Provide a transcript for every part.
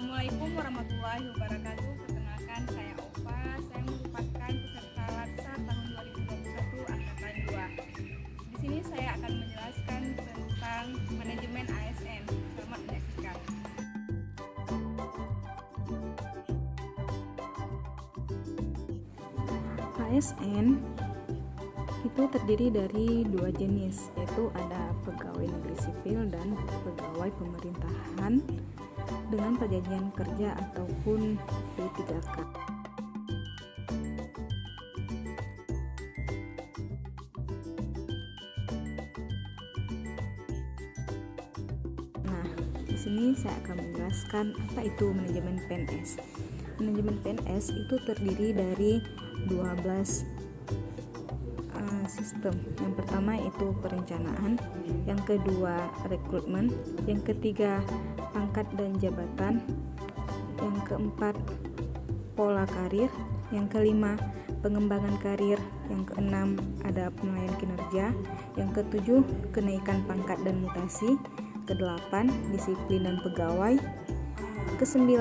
Assalamualaikum warahmatullahi wabarakatuh. Perkenalkan, saya Ova. Saya merupakan peserta LATSA tahun 2021 angkatan 2. Di sini saya akan menjelaskan tentang manajemen ASN. Selamat menyaksikan. ASN itu terdiri dari dua jenis, yaitu ada pegawai negeri sipil dan pegawai pemerintahan dengan perjanjian kerja ataupun P3K. Nah, di sini saya akan menjelaskan apa itu manajemen PNS. Manajemen PNS itu terdiri dari 12 sistem. Yang pertama itu perencanaan, yang kedua rekrutmen, yang ketiga pangkat dan jabatan, yang keempat pola karir, yang kelima pengembangan karir, yang keenam ada penilaian kinerja, yang ketujuh kenaikan pangkat dan mutasi, kedelapan disiplin dan pegawai, ke-9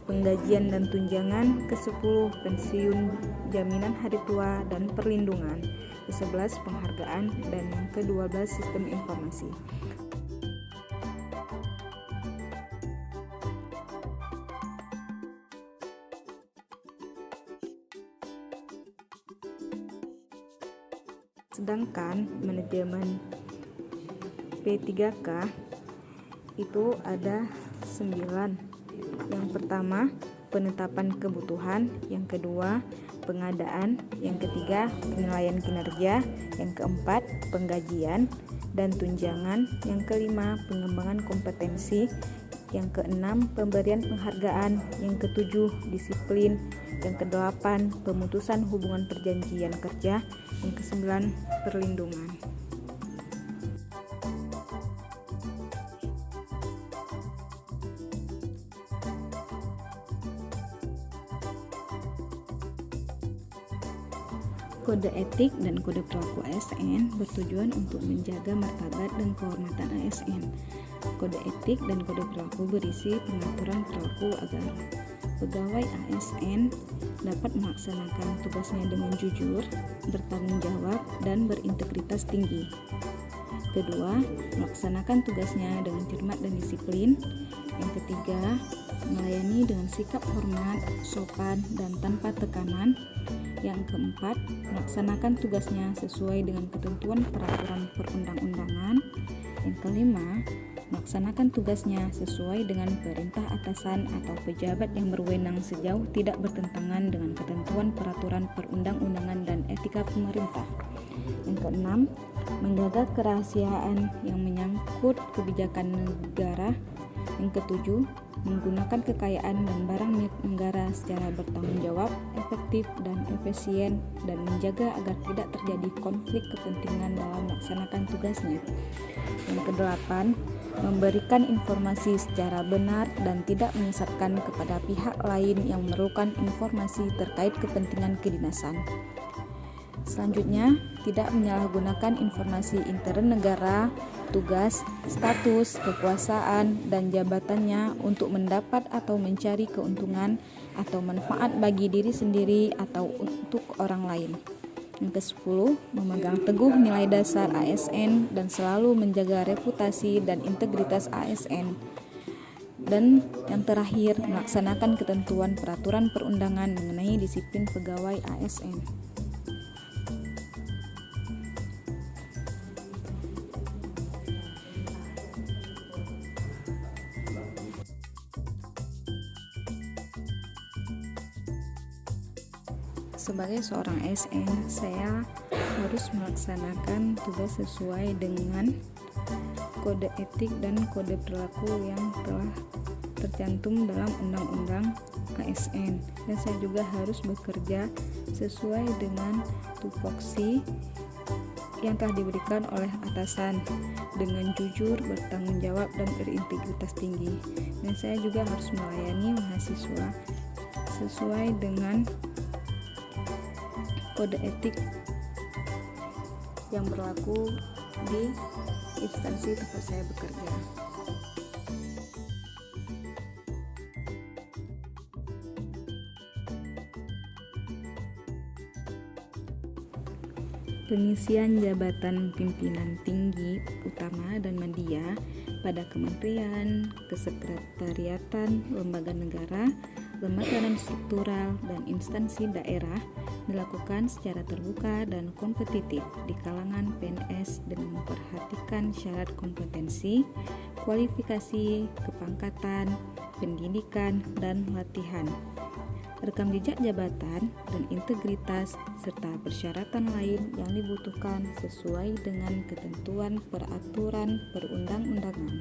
penggajian dan tunjangan, ke-10 pensiun, jaminan hari tua dan perlindungan, ke-11 penghargaan, dan yang ke-12 sistem informasi. Sedangkan manajemen P3K itu ada 9. Yang pertama, penetapan kebutuhan, yang kedua, pengadaan, yang ketiga, penilaian kinerja, yang keempat, penggajian dan tunjangan, yang kelima, pengembangan kompetensi, yang keenam, pemberian penghargaan, yang ketujuh, disiplin, yang kedelapan, pemutusan hubungan perjanjian kerja, yang kesembilan, perlindungan. Kode etik dan kode perilaku ASN bertujuan untuk menjaga martabat dan kehormatan ASN. Kode etik dan kode perilaku berisi pengaturan perilaku agar pegawai ASN dapat melaksanakan tugasnya dengan jujur, bertanggung jawab, dan berintegritas tinggi. Kedua, melaksanakan tugasnya dengan cermat dan disiplin. Yang ketiga, melayani dengan sikap hormat, sopan, dan tanpa tekanan. Yang keempat, melaksanakan tugasnya sesuai dengan ketentuan peraturan perundang-undangan. Yang kelima, melaksanakan tugasnya sesuai dengan perintah atasan atau pejabat yang berwenang sejauh tidak bertentangan dengan ketentuan peraturan perundang-undangan dan etika pemerintah. Yang keenam, menjaga kerahasiaan yang menyangkut kebijakan negara. Yang ketujuh, menggunakan kekayaan dan barang milik negara secara bertanggung jawab, efektif dan efisien, dan menjaga agar tidak terjadi konflik kepentingan dalam melaksanakan tugasnya. Yang kedelapan, memberikan informasi secara benar dan tidak menyesatkan kepada pihak lain yang memerlukan informasi terkait kepentingan kedinasan. Selanjutnya, tidak menyalahgunakan informasi intern negara, tugas, status, kekuasaan, dan jabatannya untuk mendapat atau mencari keuntungan atau manfaat bagi diri sendiri atau untuk orang lain. Yang ke-10, memegang teguh nilai dasar ASN dan selalu menjaga reputasi dan integritas ASN. Dan yang terakhir, melaksanakan ketentuan peraturan perundangan mengenai disiplin pegawai ASN. Sebagai seorang ASN, saya harus melaksanakan tugas sesuai dengan kode etik dan kode perilaku yang telah tercantum dalam Undang-Undang ASN, dan saya juga harus bekerja sesuai dengan tupoksi yang telah diberikan oleh atasan dengan jujur, bertanggung jawab, dan berintegritas tinggi. Dan saya juga harus melayani mahasiswa sesuai dengan kode etik yang berlaku di instansi tempat saya bekerja. Pengisian jabatan pimpinan tinggi utama dan media pada kementerian, kesekretariatan, lembaga negara, lembaga non-struktural, dan instansi daerah dilakukan secara terbuka dan kompetitif di kalangan PNS dengan memperhatikan syarat kompetensi, kualifikasi, kepangkatan, pendidikan, dan latihan, rekam jejak jabatan dan integritas, serta persyaratan lain yang dibutuhkan sesuai dengan ketentuan peraturan perundang-undangan.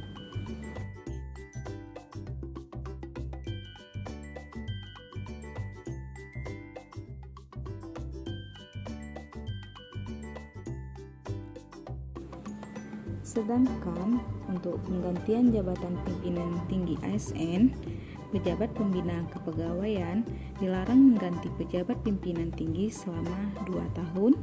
Sedangkan untuk penggantian jabatan pimpinan tinggi ASN, pejabat pembina kepegawaian dilarang mengganti pejabat pimpinan tinggi selama 2 tahun,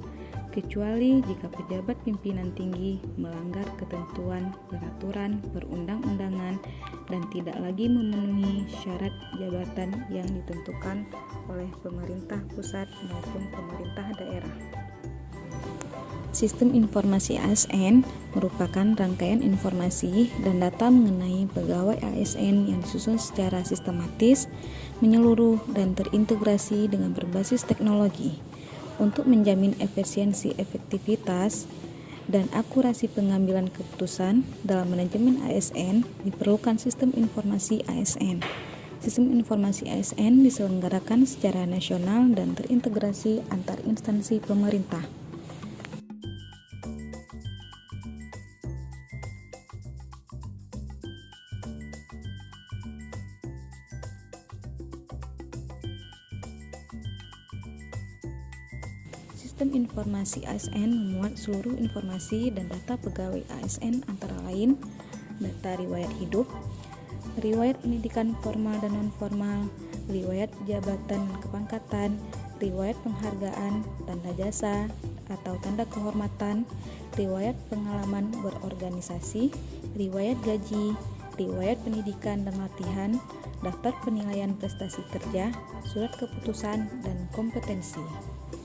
kecuali jika pejabat pimpinan tinggi melanggar ketentuan peraturan perundang-undangan dan tidak lagi memenuhi syarat jabatan yang ditentukan oleh pemerintah pusat maupun pemerintah daerah. Sistem informasi ASN merupakan rangkaian informasi dan data mengenai pegawai ASN yang disusun secara sistematis, menyeluruh, dan terintegrasi dengan berbasis teknologi. Untuk menjamin efisiensi, efektivitas, dan akurasi pengambilan keputusan dalam manajemen ASN, diperlukan sistem informasi ASN. Sistem informasi ASN diselenggarakan secara nasional dan terintegrasi antar instansi pemerintah. Sistem informasi ASN memuat seluruh informasi dan data pegawai ASN, antara lain data riwayat hidup, riwayat pendidikan formal dan non-formal, riwayat jabatan kepangkatan, riwayat penghargaan, tanda jasa atau tanda kehormatan, riwayat pengalaman berorganisasi, riwayat gaji, riwayat pendidikan dan latihan, daftar penilaian prestasi kerja, surat keputusan, dan kompetensi.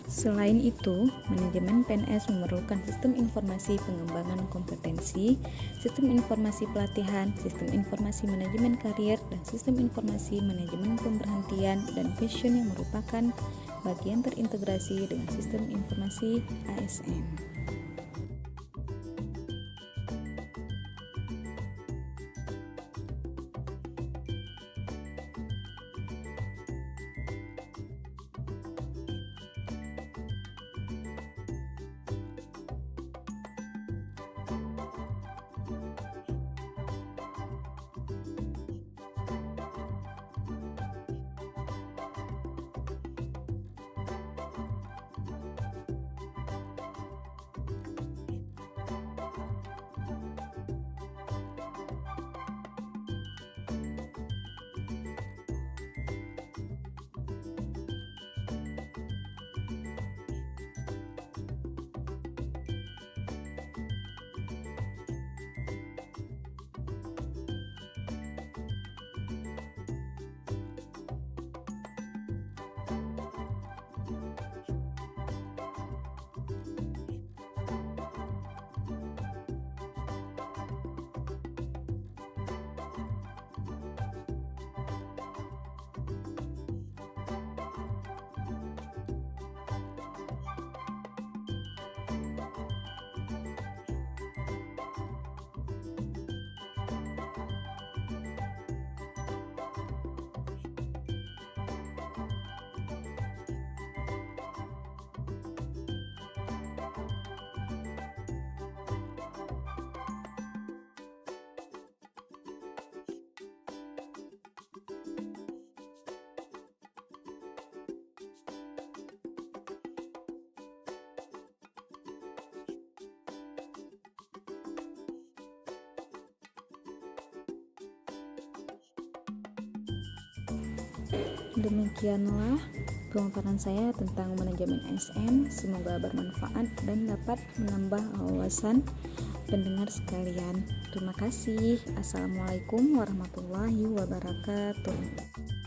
Selain itu, manajemen PNS memerlukan sistem informasi pengembangan kompetensi, sistem informasi pelatihan, sistem informasi manajemen karir, dan sistem informasi manajemen pemberhentian dan pensiun yang merupakan bagian terintegrasi dengan sistem informasi ASN. Demikianlah pemaparan saya tentang manajemen ASN. Semoga bermanfaat dan dapat menambah wawasan pendengar sekalian. Terima kasih. Assalamualaikum warahmatullahi wabarakatuh.